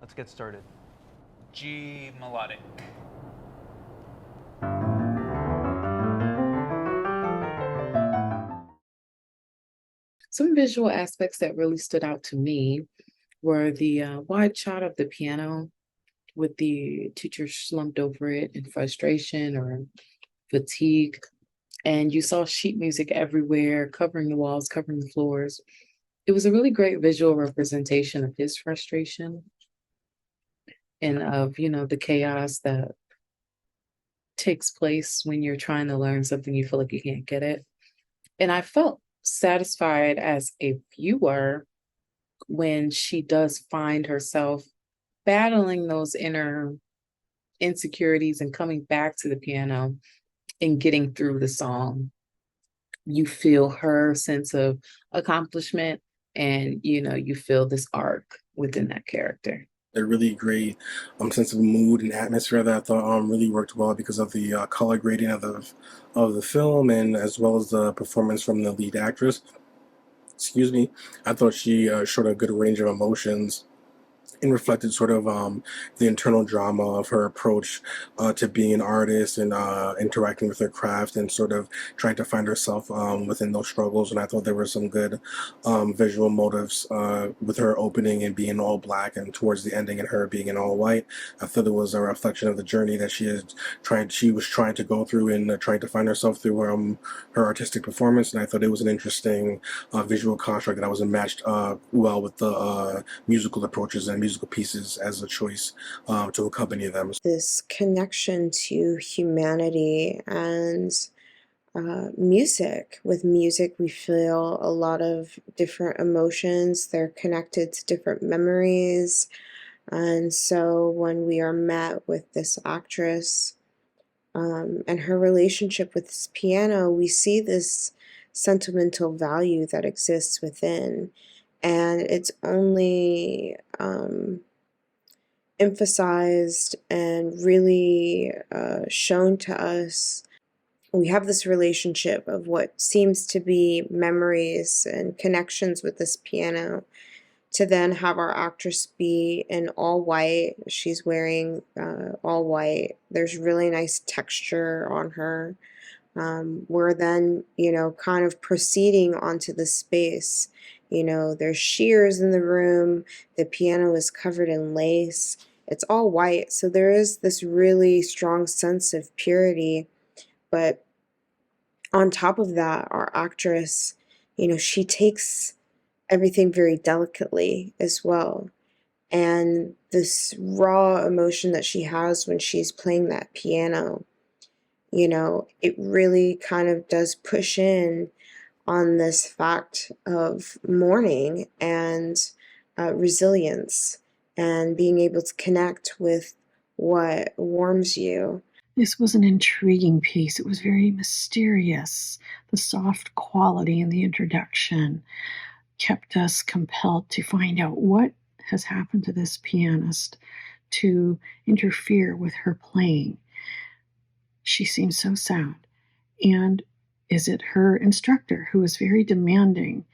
Let's get started. G melodic. Some visual aspects that really stood out to me were the wide shot of the piano with the teacher slumped over it in frustration or fatigue. And you saw sheet music everywhere, covering the walls, covering the floors. It was a really great visual representation of his frustration and of, the chaos that takes place when you're trying to learn something you feel like you can't get it. And I felt satisfied as a viewer when she does find herself battling those inner insecurities and coming back to the piano and getting through the song. You feel her sense of accomplishment and you feel this arc within that character. A really great sense of mood and atmosphere that I thought really worked well because of the color grading of the film, and as well as the performance from the lead actress. Excuse me. I thought she showed a good range of emotions and reflected sort of the internal drama of her approach to being an artist and interacting with her craft and sort of trying to find herself within those struggles. And I thought there were some good visual motives with her opening and being all black and towards the ending and her being in all white. I thought it was a reflection of the journey that she was trying to go through and trying to find herself through her artistic performance. And I thought it was an interesting visual construct that was matched well with the musical approaches and musical pieces as a choice to accompany them. This connection to humanity and music. With music, we feel a lot of different emotions. They're connected to different memories. And so when we are met with this actress and her relationship with this piano, we see this sentimental value that exists within. And it's only emphasized and really shown to us. We have this relationship of what seems to be memories and connections with this piano, to then have our actress be in all white. She's wearing all white. There's really nice texture on her. We're then, kind of proceeding onto the space. There's shears in the room. The piano is covered in lace. It's all white. So there is this really strong sense of purity. But on top of that, our actress, she takes everything very delicately as well. And this raw emotion that she has when she's playing that piano, it really kind of does push in on this fact of mourning and resilience and being able to connect with what warms you. This was an intriguing piece. It was very mysterious. The soft quality in the introduction kept us compelled to find out what has happened to this pianist to interfere with her playing. She seems so sad. And is it her instructor who is very demanding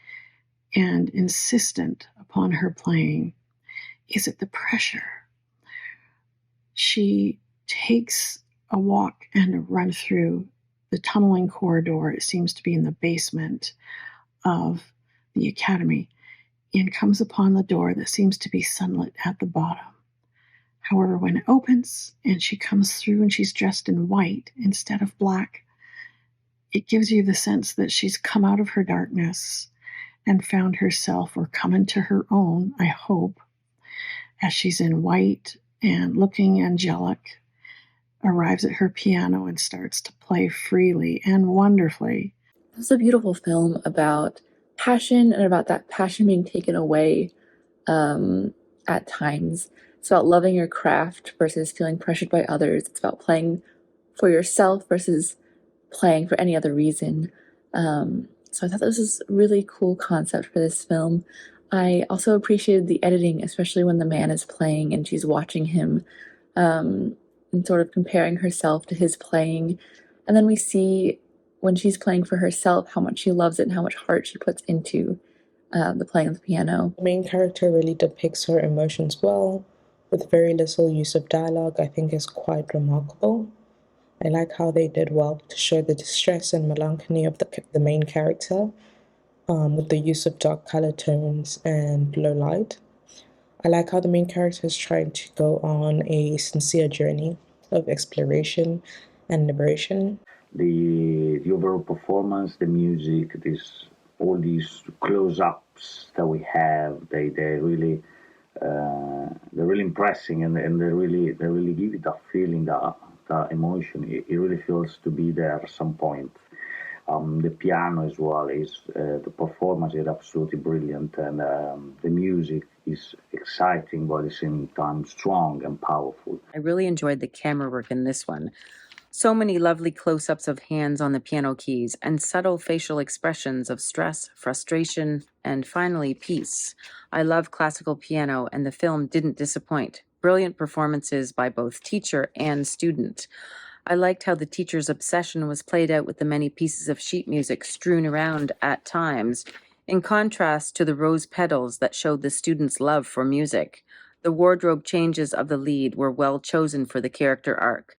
and insistent upon her playing? Is it the pressure? She takes a walk and a run through the tunneling corridor. It seems to be in the basement of the academy, and comes upon the door that seems to be sunlit at the bottom. However, when it opens and she comes through and she's dressed in white instead of black, it gives you the sense that she's come out of her darkness and found herself, or come into her own, I hope, as she's in white and looking angelic, arrives at her piano and starts to play freely and wonderfully. It was a beautiful film about passion and about that passion being taken away at times. It's about loving your craft versus feeling pressured by others. It's about playing for yourself versus playing for any other reason. So I thought this was a really cool concept for this film. I also appreciated the editing, especially when the man is playing and she's watching him and sort of comparing herself to his playing. And then we see when she's playing for herself how much she loves it and how much heart she puts into the playing of the piano. The main character really depicts her emotions well. with very little use of dialogue, I think is quite remarkable. I like how they did well to show the distress and melancholy of the main character, with the use of dark color tones and low light. I like how the main character is trying to go on a sincere journey of exploration and liberation. The overall performance, the music, all these close-ups that we have, they're really impressing, and they really give you that feeling, that emotion. It really feels to be there at some point. The piano as well is the performance is absolutely brilliant, and the music is exciting but at the same time strong and powerful. I really enjoyed the camera work in this one. So many lovely close-ups of hands on the piano keys and subtle facial expressions of stress, frustration, and finally peace. I love classical piano, and the film didn't disappoint. Brilliant performances by both teacher and student. I liked how the teacher's obsession was played out with the many pieces of sheet music strewn around at times, in contrast to the rose petals that showed the student's love for music. The wardrobe changes of the lead were well chosen for the character arc.